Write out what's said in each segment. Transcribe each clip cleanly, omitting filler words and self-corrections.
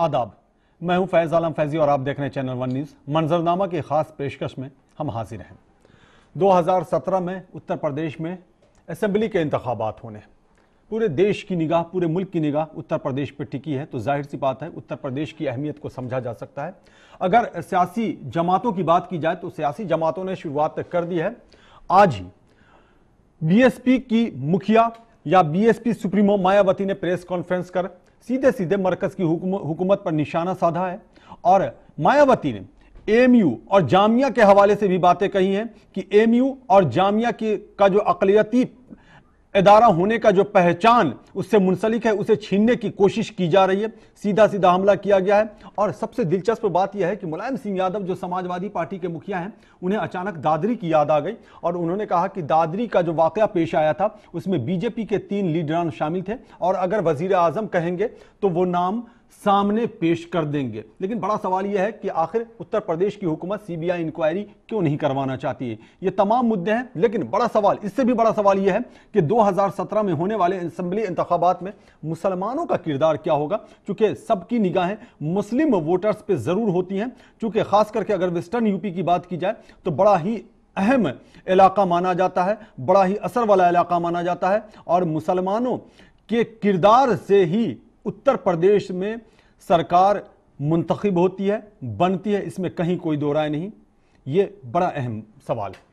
आदाब, मैं हूं फैज आलम फैजी और आप देख रहे हैं चैनल वन न्यूज़। मंजरनामा की खास पेशकश में हम हाजिर हैं। 2017 में उत्तर प्रदेश में असेंबली के इंतखाबात होने, पूरे देश की निगाह, पूरे मुल्क की निगाह उत्तर प्रदेश पर टिकी है, तो जाहिर सी बात है उत्तर प्रदेश की अहमियत को समझा जा सकता है। अगर सियासी जमातों की बात की जाए तो सियासी जमातों ने शुरुआत कर दी है। आज ही बीएसपी की मुखिया या बीएसपी सुप्रीमो मायावती ने प्रेस कॉन्फ्रेंस कर सीधे सीधे मरकज की हुकूमत पर निशाना साधा है और मायावती ने एएमयू और जामिया के हवाले से भी बातें कही हैं कि एएमयू और जामिया का जो अक़लियती इदारा होने का जो पहचान उससे मुंसलिक है, उसे छीनने की कोशिश की जा रही है। सीधा सीधा हमला किया गया है। और सबसे दिलचस्प बात यह है कि मुलायम सिंह यादव जो समाजवादी पार्टी के मुखिया हैं, उन्हें अचानक दादरी की याद आ गई और उन्होंने कहा कि दादरी का जो वाकया पेश आया था उसमें बीजेपी के 3 लीडरान शामिल थे और अगर वजीर आजम कहेंगे तो वो नाम सामने पेश कर देंगे। लेकिन बड़ा सवाल यह है कि आखिर उत्तर प्रदेश की हुकूमत सीबीआई इंक्वायरी क्यों नहीं करवाना चाहती है। ये तमाम मुद्दे हैं, लेकिन बड़ा सवाल, इससे भी बड़ा सवाल यह है कि 2017 में होने वाले असेंबली इंतखाबात में मुसलमानों का किरदार क्या होगा, चूंकि सबकी निगाहें मुस्लिम वोटर्स पे जरूर होती हैं। चूंकि खास करके अगर वेस्टर्न यूपी की बात की जाए तो बड़ा ही अहम इलाका माना जाता है, बड़ा ही असर वाला इलाका माना जाता है और मुसलमानों के किरदार से ही उत्तर प्रदेश में सरकार मुंतखब होती है, बनती है, इसमें कहीं कोई दो राय नहीं। ये बड़ा अहम सवाल है।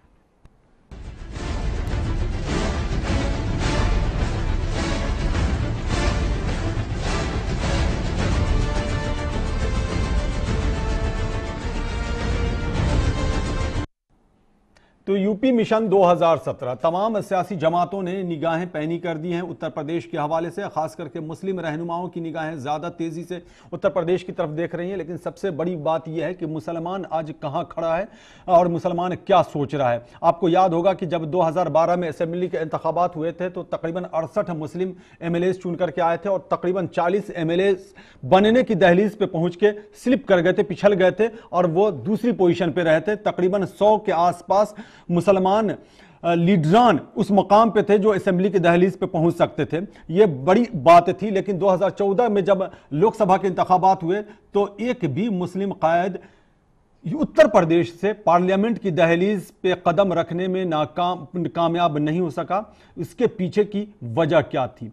तो यूपी मिशन 2017 तमाम सियासी जमातों ने निगाहें पैनी कर दी हैं उत्तर प्रदेश के हवाले से। खास करके मुस्लिम रहनुमाओं की निगाहें ज़्यादा तेज़ी से उत्तर प्रदेश की तरफ देख रही हैं। लेकिन सबसे बड़ी बात यह है कि मुसलमान आज कहां खड़ा है और मुसलमान क्या सोच रहा है। आपको याद होगा कि जब 2012 में असेंबली के इंतखाबात हुए थे तो तकरीबन 68 मुस्लिम एमएलए चुन करके आए थे और तकरीबन 40 एमएलए बनने की दहलीज पे पहुंच के स्लिप कर गए थे, पिछल गए थे और वो दूसरी पोजीशन पे रहे थे। तकरीबन 100 के आसपास मुसलमान लीडरान उस मकाम पे थे जो असेंबली की दहलीज पे पहुंच सकते थे। यह बड़ी बात थी। लेकिन 2014 में जब लोकसभा के इंतखाबात हुए तो एक भी मुस्लिम कायद उत्तर प्रदेश से पार्लियामेंट की दहलीज पे कदम रखने में कामयाब नहीं हो सका। इसके पीछे की वजह क्या थी?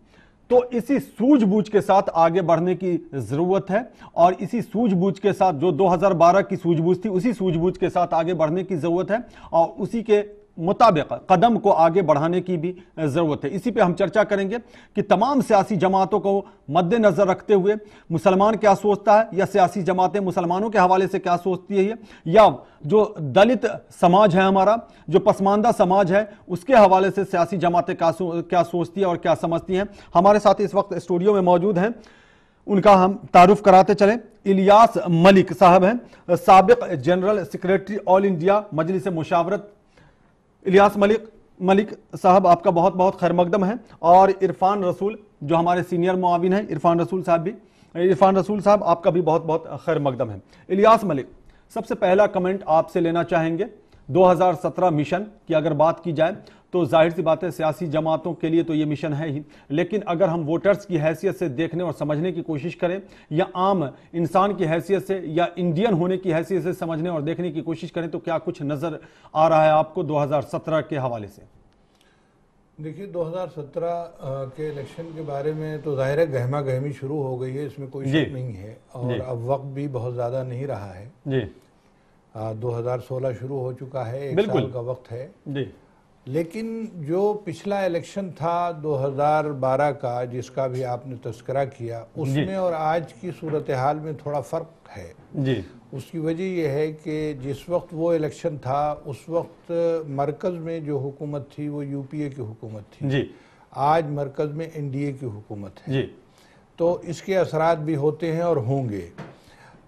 तो इसी सूझबूझ के साथ आगे बढ़ने की जरूरत है और इसी सूझबूझ के साथ जो 2012 की सूझबूझ थी उसी सूझबूझ के साथ आगे बढ़ने की जरूरत है और उसी के मुताबिक कदम को आगे बढ़ाने की भी जरूरत है। इसी पे हम चर्चा करेंगे कि तमाम सियासी जमातों को मद्देनजर रखते हुए मुसलमान क्या सोचता है या सियासी जमातें मुसलमानों के हवाले से क्या सोचती है या जो दलित समाज है, हमारा जो पसमानदा समाज है, उसके हवाले से सियासी जमातें क्या सोचती है और क्या समझती हैं। हमारे साथ इस वक्त स्टूडियो में मौजूद हैं, उनका हम तारुफ कराते चलें। इलियास मलिक साहब हैं, साबिक जनरल सेक्रेटरी ऑल इंडिया मजलिस मुशावरत। इलियास मलिक साहब आपका बहुत बहुत खैर मकदम है। और इरफान रसूल जो हमारे सीनियर मुआविन हैं, इरफान रसूल साहब आपका भी बहुत बहुत खैर मकदम है। इलियास मलिक, सबसे पहला कमेंट आपसे लेना चाहेंगे 2017 मिशन की अगर बात की जाए तो जाहिर सी बात है सियासी जमातों के लिए तो ये मिशन है ही, लेकिन अगर हम वोटर्स की हैसियत से देखने और समझने की कोशिश करें या आम इंसान की हैसियत से या इंडियन होने की हैसियत से समझने और देखने की कोशिश करें तो क्या कुछ नजर आ रहा है आपको 2017 के हवाले से? देखिए, 2017 के इलेक्शन के बारे में तो जाहिर है गहमा गहमी शुरू हो गई है, इसमें कोई शक नहीं है और अब वक्त भी बहुत ज़्यादा नहीं रहा है जी। 2016 शुरू हो चुका है, 1 साल का वक्त है जी। लेकिन जो पिछला इलेक्शन था 2012 का, जिसका भी आपने तस्करा किया, उसमें और आज की सूरत हाल में थोड़ा फ़र्क है जी। उसकी वजह यह है कि जिस वक्त वो इलेक्शन था उस वक्त मरकज़ में जो हुकूमत थी वो यूपीए की हुकूमत थी जी। आज मरकज़ में एनडीए की हुकूमत है जी। तो इसके असरात भी होते हैं और होंगे।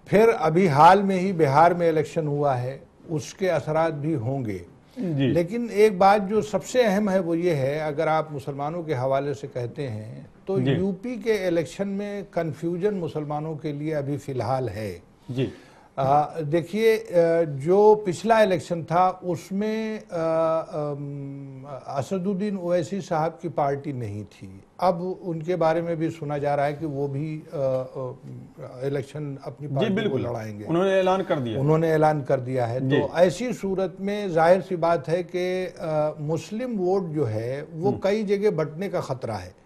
फिर अभी हाल में ही बिहार में इलेक्शन हुआ है, उसके असरात भी होंगे। लेकिन एक बात जो सबसे अहम है वो ये है, अगर आप मुसलमानों के हवाले से कहते हैं तो यूपी के इलेक्शन में कन्फ्यूजन मुसलमानों के लिए अभी फ़िलहाल है जी। देखिए, जो पिछला इलेक्शन था उसमें असदुद्दीन ओवैसी साहब की पार्टी नहीं थी। अब उनके बारे में भी सुना जा रहा है कि वो भी इलेक्शन अपनी पार्टी को लड़ाएंगे। उन्होंने ऐलान कर दिया है। तो ऐसी सूरत में जाहिर सी बात है कि मुस्लिम वोट जो है वो कई जगह बंटने का खतरा है।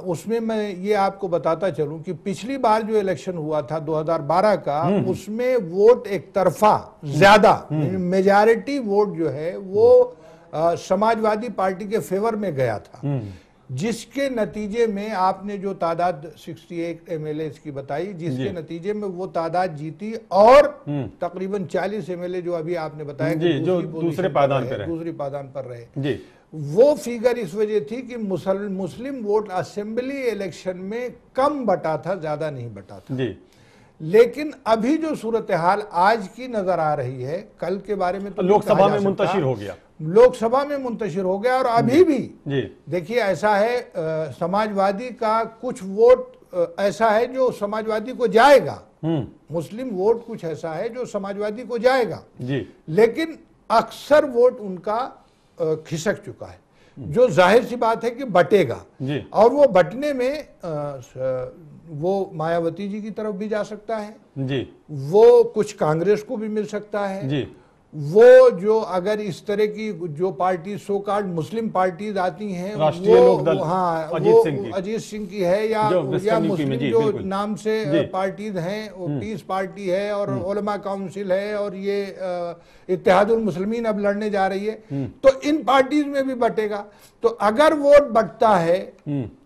उसमें मैं ये आपको बताता चलूं कि पिछली बार जो इलेक्शन हुआ था 2012 का, उसमें वोट एक तरफा ज्यादा मेजॉरिटी वोट जो है वो समाजवादी पार्टी के फेवर में गया था, जिसके नतीजे में आपने जो तादाद 68 एमएलए की बताई, जिसके नतीजे में वो तादाद जीती और तकरीबन 40 एमएलए जो अभी आपने बताया कि जो दूसरे पायदान पर रहे, वो फिगर इस वजह थी कि मुस्लिम वोट असेंबली इलेक्शन में कम बटा था, ज्यादा नहीं बटा था। लेकिन अभी जो सूरत हाल आज की नजर आ रही है, कल के बारे में तो लोकसभा में मुंतशिर हो गया और अभी भी देखिए ऐसा है, समाजवादी का कुछ वोट ऐसा है जो समाजवादी को जाएगा, मुस्लिम वोट कुछ ऐसा है जो समाजवादी को जाएगा, लेकिन अक्सर वोट उनका खिसक चुका है, जो जाहिर सी बात है कि बटेगा। और वो बटने में वो मायावती जी की तरफ भी जा सकता है, वो कुछ कांग्रेस को भी मिल सकता है, वो जो अगर इस तरह की जो पार्टी सो कॉल्ड मुस्लिम पार्टीज आती हैं, वो हाँ वो अजीत सिंह की है या मुस्लिम जो नाम से पार्टीज हैं, वो पीस पार्टी है और उलमा काउंसिल है और ये इत्तेहादुल मुस्लिमीन अब लड़ने जा रही है, तो इन पार्टीज में भी बटेगा। तो अगर वोट बटता है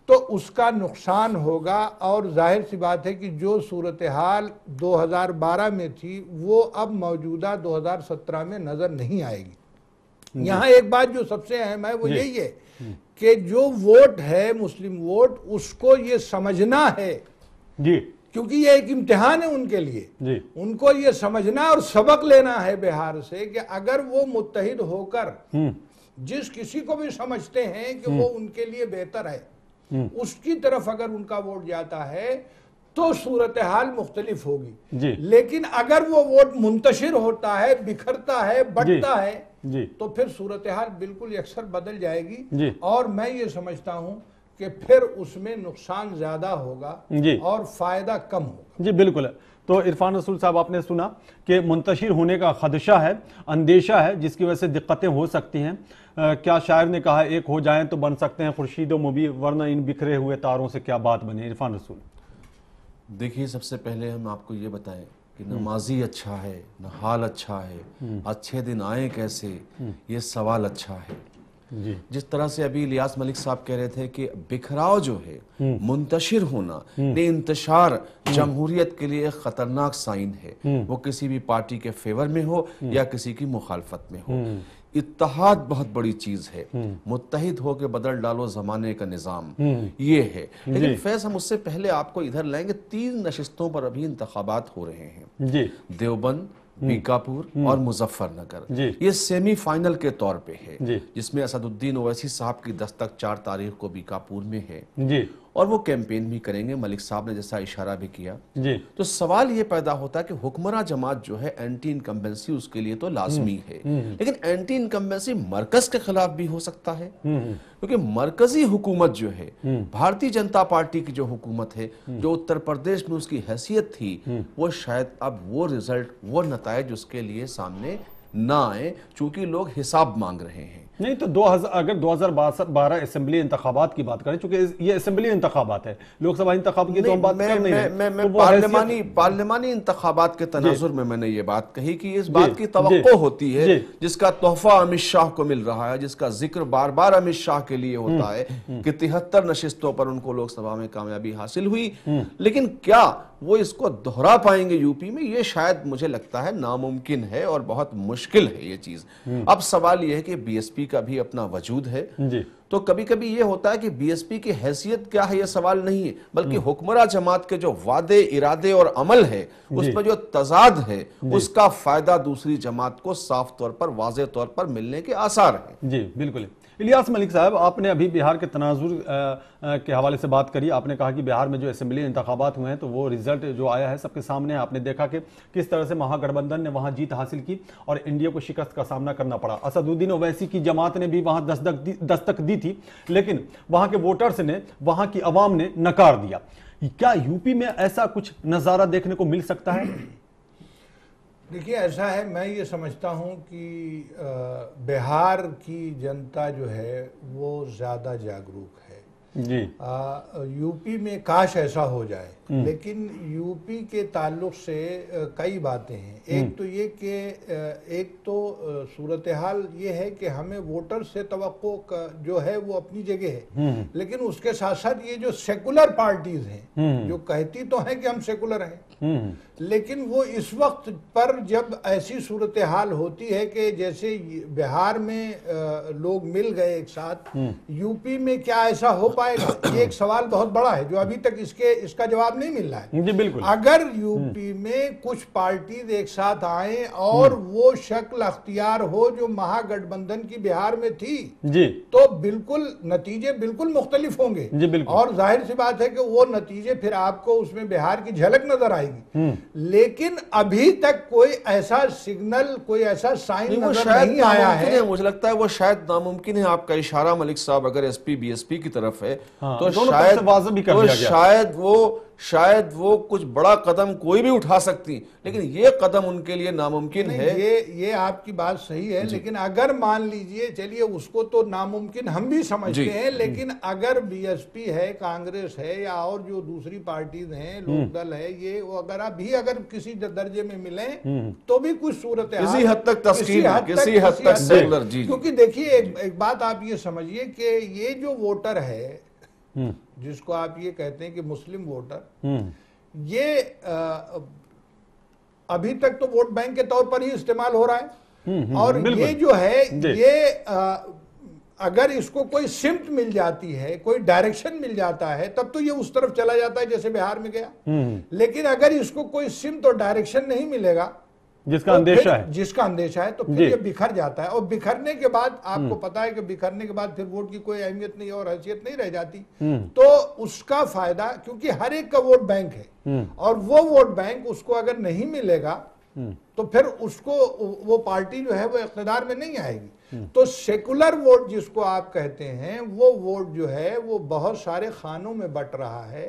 तो उसका नुकसान होगा और जाहिर सी बात है कि जो सूरत हाल 2012 में थी वो अब मौजूदा 2017 में नजर नहीं आएगी। यहाँ एक बात जो सबसे अहम है वो यही है कि जो वोट है मुस्लिम वोट, उसको ये समझना है क्योंकि ये एक इम्तिहान है उनके लिए, उनको ये समझना और सबक लेना है बिहार से कि अगर वो मुत्तहिद होकर जिस किसी को भी समझते हैं कि वो उनके लिए बेहतर है, उसकी तरफ अगर उनका वोट जाता है तो सूरत हाल मुख्तलिफ होगी। लेकिन अगर वो वोट मुंतशिर होता है, बिखरता है, बंटता है, तो फिर सूरत हाल बिल्कुल अक्सर बदल जाएगी और मैं ये समझता हूं कि फिर उसमें नुकसान ज्यादा होगा और फायदा कम होगा। जी बिल्कुल। तो इरफान रसूल साहब, आपने सुना कि मुंतशिर होने का खदशा है, अंदेशा है, जिसकी वजह से दिक्कतें हो सकती हैं। क्या शायर ने कहा, एक हो जाएं तो बन सकते हैं खुर्शीद व मुबीन, वरना इन बिखरे हुए तारों से क्या बात बने। इरफान रसूल, देखिए, सबसे पहले हम आपको ये बताएं कि न माजी अच्छा है न हाल अच्छा है, अच्छे दिन आए कैसे, ये सवाल अच्छा है। जिस तरह से अभी इलियास मलिक साहब कह रहे थे कि बिखराव जो है, मुंतशिर होना, इंतशार जमहूरियत के लिए खतरनाक साइन है, वो किसी भी पार्टी के फेवर में हो या किसी की मुखालफत में हो। इत्तेहाद बहुत बड़ी चीज है, मुत्तहिद होकर बदल डालो जमाने का निजाम, ये है। लेकिन फैज, हम उससे पहले आपको इधर लाएंगे। 3 नशिस्तों पर अभी इंतखाबात हो रहे हैं, देवबंद, बीकापुर और मुजफ्फरनगर। ये सेमीफाइनल के तौर पे है, जिसमें असदुद्दीन ओवैसी साहब की दस्तक 4 तारीख को बीकापुर में है और वो कैंपेन भी करेंगे। मलिक साहब ने जैसा इशारा भी किया। तो सवाल ये पैदा होता है कि हुक्मरां जमात जो है, एंटी इनकम्बेंसी उसके लिए तो लाजमी है, लेकिन एंटी इनकम्बेंसी मरकज के खिलाफ भी हो सकता है, क्योंकि मरकजी हुकूमत जो है, भारतीय जनता पार्टी की जो हुकूमत है, जो उत्तर प्रदेश में उसकी हैसियत थी, वो शायद अब वो रिजल्ट, वो नतायज उसके लिए सामने ना आए, चूंकि लोग हिसाब मांग रहे हैं। नहीं तो अगर 2012 असेंबली इंतखाबात की बात करें, चूंकि ये असेंबली इंतखाबात है, लोकसभा इंतखाब की तो हम बात कर नहीं रहे। मैं पार्लिमानी इंतखाबात के तनाजुर में मैंने ये बात कही कि इस बात की तवक्को होती है, जिसका तोहफा अमित शाह को मिल रहा है, जिसका जिक्र बार बार अमित शाह के लिए होता है कि 73 नशिस्तों पर उनको लोकसभा में कामयाबी हासिल हुई, लेकिन क्या वो इसको दोहरा पाएंगे यूपी में? ये शायद मुझे लगता है नामुमकिन है और बहुत मुश्किल है ये चीज। अब सवाल ये है कि बीएसपी का भी अपना वजूद है, तो कभी कभी ये होता है कि बीएसपी की हैसियत क्या है, ये सवाल नहीं है, बल्कि हुक्मरां जमात के जो वादे, इरादे और अमल है, उस पर जो तजाद है, उसका फायदा दूसरी जमात को साफ तौर पर, वाज़ेह तौर पर मिलने के आसार हैं। जी बिल्कुल। इलियास मलिक साहब, आपने अभी बिहार के तनाजुर के हवाले से बात करी। आपने कहा कि बिहार में जो असेंबली इंतखाबात हुए हैं तो वो रिजल्ट जो आया है सबके सामने है। आपने देखा कि किस तरह से महागठबंधन ने वहां जीत हासिल की और इंडिया को शिकस्त का सामना करना पड़ा। असदुद्दीन ओवैसी की जमात ने भी वहां दस्तक दी थी, लेकिन वहां के वोटर्स ने, वहां की अवाम ने नकार दिया। क्या यूपी में ऐसा कुछ नजारा देखने को मिल सकता है? देखिए, ऐसा है, मैं ये समझता हूँ कि बिहार की जनता जो है वो ज़्यादा जागरूक है जी। यूपी में काश ऐसा हो जाए, लेकिन यूपी के ताल्लुक से कई बातें हैं। एक तो ये कि एक तो सूरत हाल ये है कि हमें वोटर से तवक्को जो है वो अपनी जगह है, लेकिन उसके साथ साथ ये जो सेकुलर पार्टीज हैं जो कहती तो हैं कि हम सेकुलर हैं, लेकिन वो इस वक्त पर जब ऐसी सूरत हाल होती है कि जैसे बिहार में लोग मिल गए एक साथ, यूपी में क्या ऐसा हो पाएगा? ये एक सवाल बहुत बड़ा है जो अभी तक इसका जवाब नहीं मिल रहा है। जी बिल्कुल। अगर यूपी में कुछ पार्टीज एक साथ आए और वो शक्ल अख्तियार हो जो महागठबंधन की बिहार में थी जी, तो बिल्कुल नतीजे बिल्कुल मुख्तलिफ होंगे जी बिल्कुल। और जाहिर सी बात है कि वो नतीजे फिर आपको उसमें बिहार की झलक नजर आएगी। लेकिन अभी तक कोई ऐसा सिग्नल, कोई ऐसा साइन नजर नहीं आया है। मुझे लगता है वो शायद नामुमकिन है। आपका इशारा मलिक साहब अगर एसपी बीएसपी की तरफ है तो शायद वो कुछ बड़ा कदम कोई भी उठा सकती, लेकिन ये कदम उनके लिए नामुमकिन है। ये आपकी बात सही है, लेकिन अगर मान लीजिए, चलिए उसको तो नामुमकिन हम भी समझते हैं, लेकिन अगर बीएसपी है, कांग्रेस है या और जो दूसरी पार्टीज हैं, लोकदल है, ये वो अगर किसी दर्जे में मिले तो भी कुछ सूरत किसी हद तक सेकुलर। जी, क्योंकि देखिए एक बात आप ये समझिए कि ये जो वोटर है जिसको आप ये कहते हैं कि मुस्लिम वोटर, ये अभी तक तो वोट बैंक के तौर पर ही इस्तेमाल हो रहा है। और ये जो है ये अगर इसको कोई सिम्त मिल जाती है, कोई डायरेक्शन मिल जाता है, तब तो ये उस तरफ चला जाता है जैसे बिहार में गया। लेकिन अगर इसको कोई सिम्त और डायरेक्शन नहीं मिलेगा, जिसका अंदेशा है, तो फिर ये बिखर जाता है। और बिखरने के बाद आपको पता है कि बिखरने के बाद फिर वोट की कोई अहमियत नहीं और हैसियत नहीं रह जाती। तो उसका फायदा, क्योंकि हर एक का वोट बैंक है और वो वोट बैंक उसको अगर नहीं मिलेगा तो फिर उसको वो पार्टी जो है वो इख्तिदार में नहीं आएगी। तो सेकुलर वोट जिसको आप कहते हैं, वो वोट जो है वो बहुत सारे खानों में बट रहा है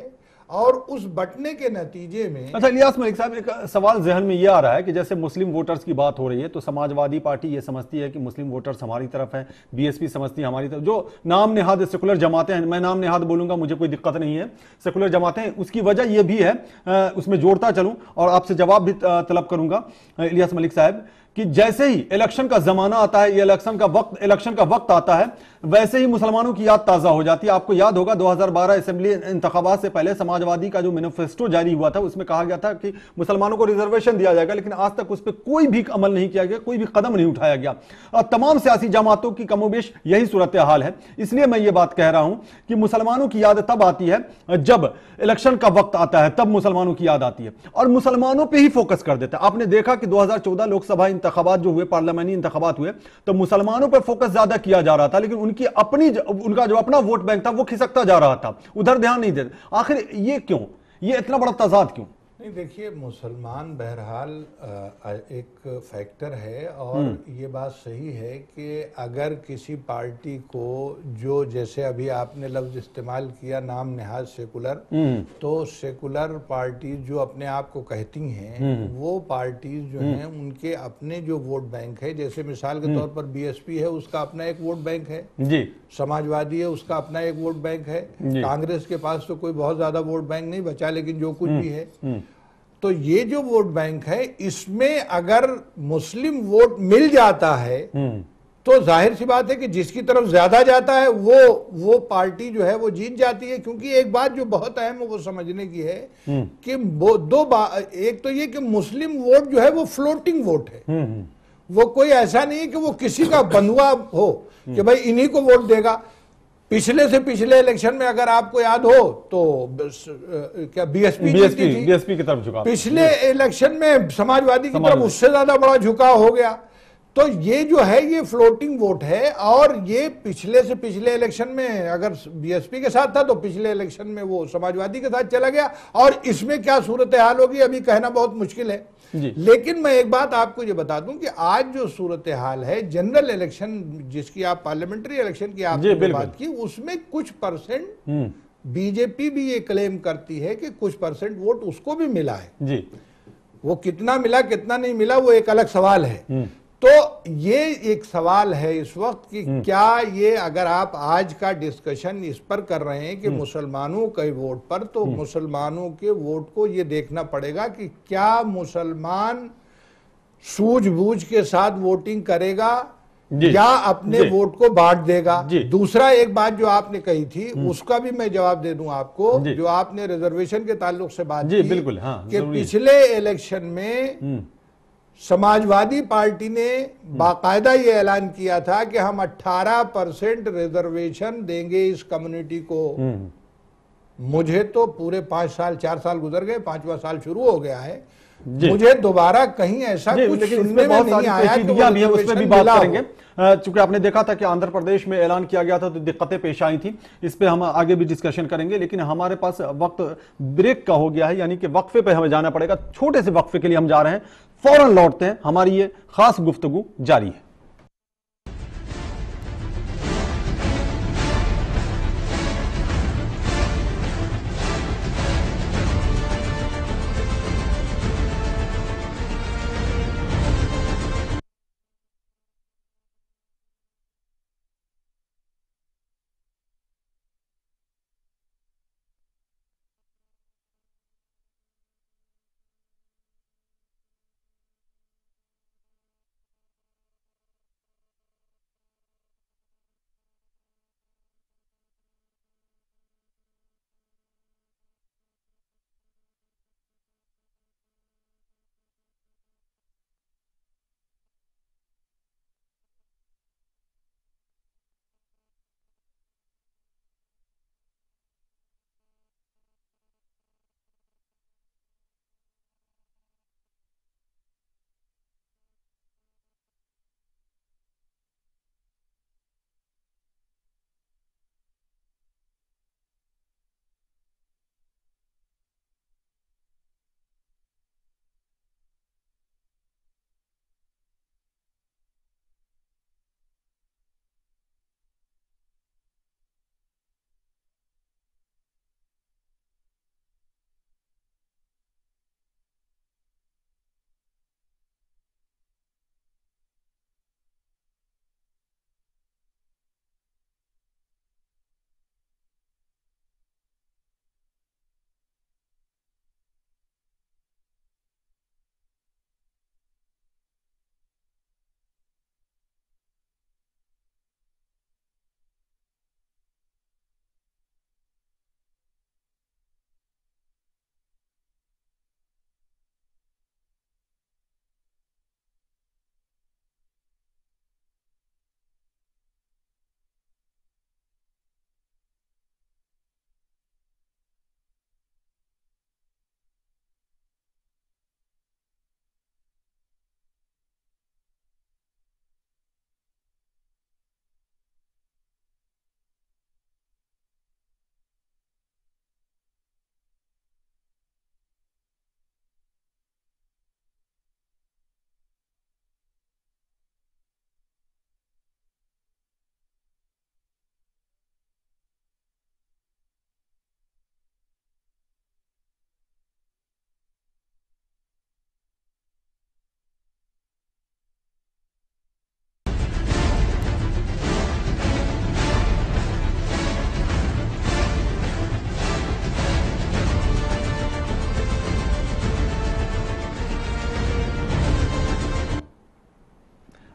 और उस बटने के नतीजे में। अच्छा इलियास मलिक साहब, एक सवाल जहन में ये आ रहा है कि जैसे मुस्लिम वोटर्स की बात हो रही है तो समाजवादी पार्टी ये समझती है कि मुस्लिम वोटर्स हमारी तरफ है, बीएसपी समझती है हमारी तरफ। जो नाम नेहाद सेकुलर जमातें हैं, मैं नाम नेहाद बोलूंगा, मुझे कोई दिक्कत नहीं है, सेकुलर जमातें, उसकी वजह यह भी है, उसमें जोड़ता चलूं और आपसे जवाब भी तलब करूंगा इलियास मलिक साहब, कि जैसे ही इलेक्शन का जमाना आता है, इलेक्शन का वक्त आता है, वैसे ही मुसलमानों की याद ताजा हो जाती है। आपको याद होगा 2012 असेंबली इंतखाबात से पहले समाजवादी का जो मैनिफेस्टो जारी हुआ था उसमें कहा गया था कि मुसलमानों को रिजर्वेशन दिया जाएगा, लेकिन आज तक उस पर कोई भी अमल नहीं किया गया, कोई भी कदम नहीं उठाया गया। और तमाम सियासी जमातों की कमोबेश यही सूरत हाल है। इसलिए मैं ये बात कह रहा हूं कि मुसलमानों की याद तब आती है जब इलेक्शन का वक्त आता है, तब मुसलमानों की याद आती है और मुसलमानों पर ही फोकस कर देता है। आपने देखा कि 2014 लोकसभा इंतखाबात जो हुए, पार्लियामेंट इंतखाबात हुए, तो मुसलमानों पर फोकस ज्यादा किया जा रहा था, लेकिन उनका जो अपना वोट बैंक था वो खिसकता जा रहा था, उधर ध्यान नहीं देते। आखिर ये क्यों, ये इतना बड़ा तजाद क्यों? नहीं, देखिए, मुसलमान बहरहाल एक फैक्टर है और ये बात सही है कि अगर किसी पार्टी को, जो जैसे अभी आपने लफ्ज इस्तेमाल किया नाम नेहाद सेकुलर, तो सेकुलर पार्टी जो अपने आप को कहती हैं, वो पार्टीज जो हैं उनके अपने जो वोट बैंक है, जैसे मिसाल के तौर पर बीएसपी है, उसका अपना एक वोट बैंक है जी, समाजवादी है, उसका अपना एक वोट बैंक है, कांग्रेस के पास तो कोई बहुत ज्यादा वोट बैंक नहीं बचा, लेकिन जो कुछ भी है, तो ये जो वोट बैंक है, इसमें अगर मुस्लिम वोट मिल जाता है तो जाहिर सी बात है कि जिसकी तरफ ज्यादा जाता है वो पार्टी जो है वो जीत जाती है। क्योंकि एक बात जो बहुत अहम है वो समझने की है कि एक तो ये कि मुस्लिम वोट जो है वो फ्लोटिंग वोट है, वो कोई ऐसा नहीं है कि वो किसी का बंधुआ हो कि भाई इन्हीं को वोट देगा। पिछले से पिछले इलेक्शन में अगर आपको याद हो तो क्या बीएसपी की तरफ झुकाव, पिछले इलेक्शन में समाजवादी की तरफ उससे ज्यादा बड़ा झुकाव हो गया। तो ये जो है ये फ्लोटिंग वोट है, और ये पिछले से पिछले इलेक्शन में अगर बीएसपी के साथ था तो पिछले इलेक्शन में वो समाजवादी के साथ चला गया, और इसमें क्या सूरत हाल होगी अभी कहना बहुत मुश्किल है। लेकिन मैं एक बात आपको ये बता दूं कि आज जो सूरत हाल है, जनरल इलेक्शन जिसकी आप पार्लियामेंट्री इलेक्शन की आपने बात की, उसमें कुछ परसेंट बीजेपी भी ये क्लेम करती है कि कुछ परसेंट वोट उसको भी मिला है जी। वो कितना मिला कितना नहीं मिला वो एक अलग सवाल है। तो ये एक सवाल है इस वक्त कि क्या ये, अगर आप आज का डिस्कशन इस पर कर रहे हैं कि मुसलमानों के वोट पर, तो मुसलमानों के वोट को ये देखना पड़ेगा कि क्या मुसलमान सूझबूझ के साथ वोटिंग करेगा या अपने वोट को बांट देगा। दूसरा एक बात जो आपने कही थी उसका भी मैं जवाब दे दूं आपको, जो आपने रिजर्वेशन के ताल्लुक से बात की, बिल्कुल कि पिछले इलेक्शन में समाजवादी पार्टी ने बाकायदा ये ऐलान किया था कि हम 18% रिजर्वेशन देंगे इस कम्युनिटी को। मुझे तो पूरे 5 साल 4 साल गुजर गए, 5वां साल शुरू हो गया है, मुझे दोबारा कहीं ऐसा कुछ सुनने में नहीं आया कि भी है, उसमें भी बात करेंगे। चूंकि आपने देखा था कि आंध्र प्रदेश में ऐलान किया गया था तो दिक्कतें पेश आई थी, इस पे हम आगे भी डिस्कशन करेंगे, लेकिन हमारे पास वक्त ब्रेक का हो गया है, यानी कि वक्फे पे हमें जाना पड़ेगा। छोटे से वक्फे के लिए हम जा रहे हैं, फौरन लौटते हैं, हमारी ये खास गुफ्तगू जारी है।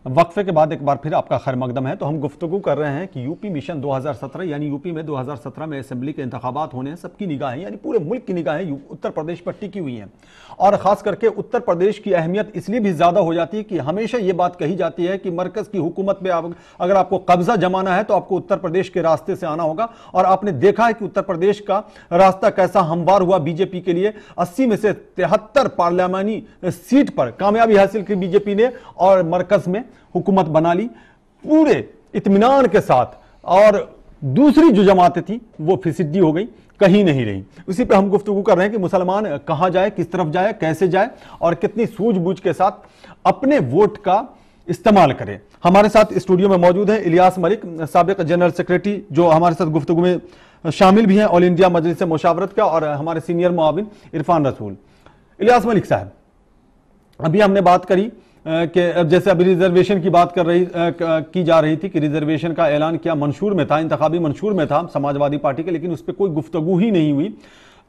वक्फे के बाद एक बार फिर आपका खैर मकदम है। तो हम गुफ्तगू कर रहे हैं कि यूपी मिशन 2017 यानी यूपी में 2017 में असेंबली के इंतखाबात होने हैं, सबकी निगाहें यानी पूरे मुल्क की निगाहें उत्तर प्रदेश पर टिकी हुई हैं। और ख़ास करके उत्तर प्रदेश की अहमियत इसलिए भी ज़्यादा हो जाती है कि हमेशा ये बात कही जाती है कि मरकज़ की हुकूमत पे अगर आपको कब्जा जमाना है तो आपको उत्तर प्रदेश के रास्ते से आना होगा। और आपने देखा है कि उत्तर प्रदेश का रास्ता कैसा हमवार हुआ बीजेपी के लिए। 80 में से 73 पार्लियामानी सीट पर कामयाबी हासिल की बीजेपी ने और मरकज़ में हुकूमत बना ली पूरे इत्मीनान के साथ, और दूसरी जो जमातें थी वो फिसिद्दी हो गई, कहीं नहीं रही। उसी पे हम गुफ्तगू कर रहे हैं कि मुसलमान कहां जाए, किस तरफ जाए, कैसे जाए और कितनी सूझबूझ के साथ अपने वोट का इस्तेमाल करें। हमारे साथ स्टूडियो में मौजूद है इलियास मलिक, साबिक जनरल सेक्रेटरी, जो हमारे साथ गुफ्तगू में शामिल भी हैं ऑल इंडिया मजलिस मुशावरत का, और हमारे सीनियर मुआविन इरफान रसूल। इलियास मलिक साहब, अभी हमने बात करी कि जैसे अभी रिजर्वेशन की बात की जा रही थी कि रिजर्वेशन का ऐलान किया मंशूर में था, इंतखाबी मंशूर में था समाजवादी पार्टी के, लेकिन उस पर कोई गुफ्तगू ही नहीं हुई।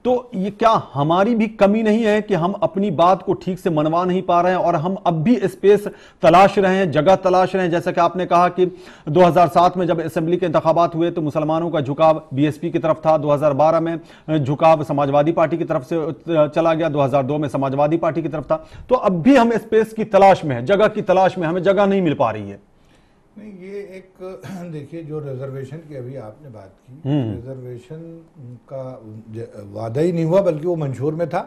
तो ये क्या हमारी भी कमी नहीं है कि हम अपनी बात को ठीक से मनवा नहीं पा रहे हैं और हम अब भी स्पेस तलाश रहे हैं, जगह तलाश रहे हैं? जैसा कि आपने कहा कि 2007 में जब असेंबली के इंतखाबात हुए तो मुसलमानों का झुकाव बीएसपी की तरफ था, 2012 में झुकाव समाजवादी पार्टी की तरफ से चला गया, 2002 में समाजवादी पार्टी की तरफ था। तो अब भी हम स्पेस की तलाश में है, जगह की तलाश में, हमें जगह नहीं मिल पा रही है। नहीं, ये एक देखिए, जो रिजर्वेशन की अभी आपने बात की, रिजर्वेशन का वादा ही नहीं हुआ, बल्कि वो मंशूर में था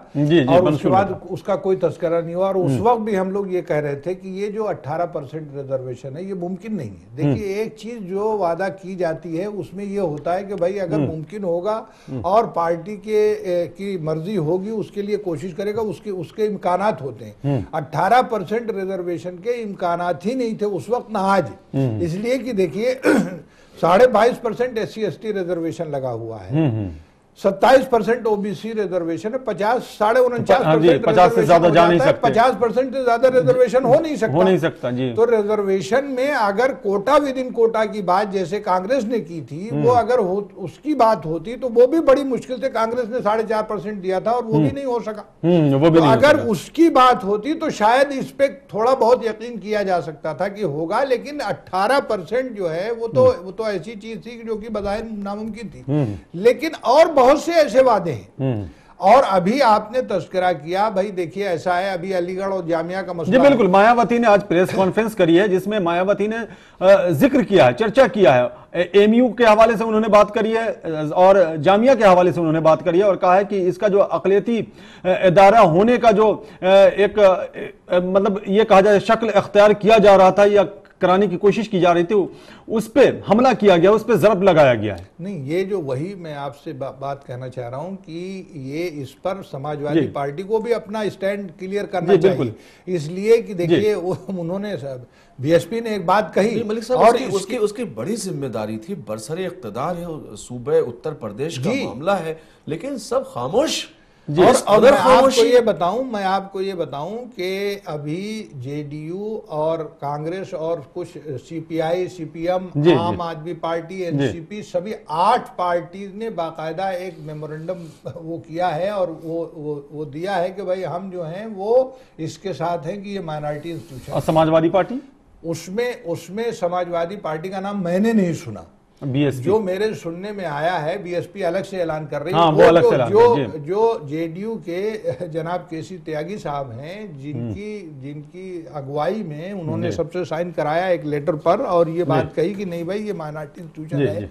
और उसके बाद उसका कोई तस्करा नहीं हुआ। और उस वक्त भी हम लोग ये कह रहे थे कि ये जो 18% रिजर्वेशन है ये मुमकिन नहीं है। देखिए, एक चीज जो वादा की जाती है उसमें ये होता है कि भाई अगर मुमकिन होगा और पार्टी की मर्जी होगी, उसके लिए कोशिश करेगा, उसके इम्कानात होते हैं। 18% रिजर्वेशन के इम्कानात ही नहीं थे उस वक्त, ना आज। इसलिए कि देखिए 22.5% SC/ST रिजर्वेशन लगा हुआ है, 27% ओबीसी रिजर्वेशन है, 49.5% से ज्यादा जा नहीं सकते, 50% से ज्यादा रिजर्वेशन हो नहीं सकता जी। तो रिजर्वेशन में अगर कोटा विद इन कोटा की बात जैसे कांग्रेस ने की थी, वो अगर उसकी बात होती तो वो भी बड़ी मुश्किल से, कांग्रेस ने 4.5% दिया था और वो भी नहीं हो सका। वो भी अगर उसकी बात होती तो शायद इस पे थोड़ा बहुत यकीन किया जा सकता था कि होगा, लेकिन 18% जो है वो तो ऐसी चीज थी जो कि बजाय नामुमकिन थी। लेकिन और बहुत से ऐसे वादे हैं। और अभी आपने तस्करा किया, भाई देखिए ऐसा है, अभी अलीगढ़ और जामिया का मसला। जी बिल्कुल, मायावती ने आज प्रेस कॉन्फ्रेंस करी है जिसमें मायावती ने जिक्र किया है, चर्चा किया है, एमयू के हवाले से उन्होंने बात करी है और जामिया के हवाले से उन्होंने बात करी है और कहा है कि इसका जो अक़लियती इदारा होने का जो एक मतलब ये कहा जाए शक्ल अख्तियार किया जा रहा था या कराने की कोशिश की जा रही थी, उस पे हमला किया गया, उस पे ज़रब लगाया गया है। नहीं, ये जो वही मैं आपसे बात कहना चाह रहा हूं कि ये इस पर समाजवादी पार्टी को भी अपना स्टैंड क्लियर करना चाहिए, इसलिए कि देखिए उन्होंने बीएसपी ने एक बात कही मलिक साहब, और उसकी बड़ी जिम्मेदारी थी, बरसरे इख्तिदार है, सूबे उत्तर प्रदेश का मामला है, लेकिन सब खामोश। और अगर मैं आपको ये बताऊं कि अभी जेडीयू और कांग्रेस और कुछ सीपीआई, सीपीएम, आम आदमी पार्टी, एनसीपी, सभी 8 पार्टी ने बाकायदा एक मेमोरेंडम वो किया है और वो दिया है कि भाई हम जो हैं वो इसके साथ हैं कि ये माइनॉरिटी इंस्टीट्यूशन। और समाजवादी पार्टी उसमें समाजवादी पार्टी का नाम मैंने नहीं सुना, जो मेरे सुनने में आया है बीएसपी अलग से ऐलान कर रही है। वो अलग से जो जेडीयू के जनाब केसी त्यागी साहब हैं, जिनकी अगुवाई में उन्होंने सबसे साइन कराया एक लेटर पर और ये बात कही कि नहीं भाई ये माइनॉरिटी इंस्टीट्यूशन है।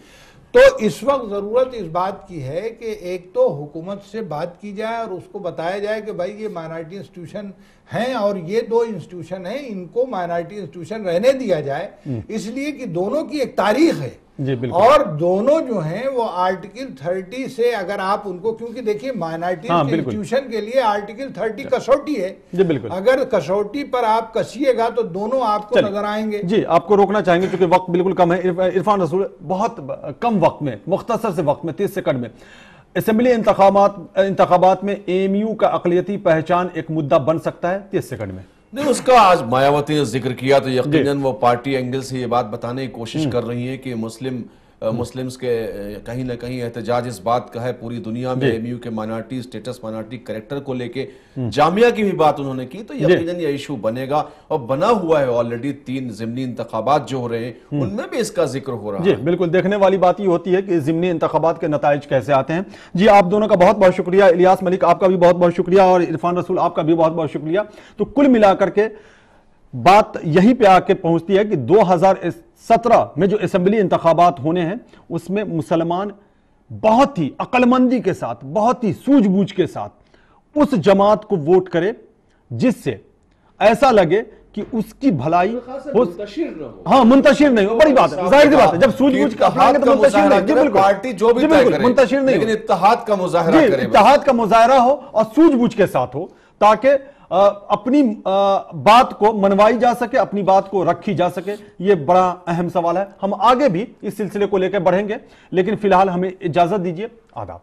तो इस वक्त जरूरत इस बात की है कि एक तो हुकूमत से बात की जाए और उसको बताया जाए कि भाई ये माइनॉरिटी इंस्टीट्यूशन हैं और ये 2 इंस्टीट्यूशन हैं, इनको माइनॉरिटी इंस्टीट्यूशन रहने दिया जाए, इसलिए कि दोनों की एक तारीख है और दोनों जो हैं वो आर्टिकल 30 से अगर आप उनको, क्योंकि देखिए माइनॉरिटी इंस्टीट्यूशन के लिए आर्टिकल 30 कसौटी है, अगर कसौटी पर आप कसिएगा तो दोनों आपको नजर आएंगे। जी, आपको रोकना चाहेंगे क्योंकि वक्त बिल्कुल कम है। इरफान रसूल, बहुत कम वक्त में, मुख्तसर से वक्त में, 30 सेकंड में, असेंबली इंतखाबात में एमयू का अक़लियती पहचान एक मुद्दा बन सकता है? 30 सेकंड में। नहीं, उसका आज मायावती ने जिक्र किया तो यकीनन वो पार्टी एंगल से ये बात बताने की कोशिश कर रही है कि मुस्लिम्स के कहीं ना कहीं एहतजाज इस बात का है पूरी दुनिया में, एमयू के माइनॉरिटी स्टेटस, माइनॉरिटी कैरेक्टर को लेके जामिया की भी बात उन्होंने की, तो यकीनन ये इशू बनेगा और बना हुआ है। ऑलरेडी 3 ज़िमनी इंतखाबात जो हो रहे हैं उनमें भी इसका जिक्र हो रहा है। बिल्कुल, देखने वाली बात ये होती है कि ज़िमनी इंतखाबात के नताइज कैसे आते हैं। जी, आप दोनों का बहुत बहुत शुक्रिया। इलियास मलिक, आपका भी बहुत बहुत शुक्रिया और इरफान रसूल, आपका भी बहुत बहुत शुक्रिया। तो कुल मिलाकर के बात यहीं पे आके पहुंचती है कि 2017 में जो असेंबली इंतखाबात होने हैं उसमें मुसलमान बहुत ही अक्लमंदी के साथ, बहुत ही सूझबूझ के साथ उस जमात को वोट करे जिससे ऐसा लगे कि उसकी भलाई मुंतशिर न हो। हाँ, मुंतशिर नहीं हो, बड़ी बात है, जाहिर सी बात है। जब सूझबूझ का अपनाएंगे तो मुंतशिर नहीं, जी बिल्कुल, पार्टी जो भी जी बिल्कुल, मुंतशिर नहीं, लेकिन इत्तेहाद का मुजाहरा जी, करे, इत्तेहाद का मुजाहरा हो और सूझबूझ के साथ हो, ताकि अपनी बात को मनवाई जा सके, अपनी बात को रखी जा सके। ये बड़ा अहम सवाल है। हम आगे भी इस सिलसिले को लेकर बढ़ेंगे, लेकिन फिलहाल हमें इजाजत दीजिए। आदाब।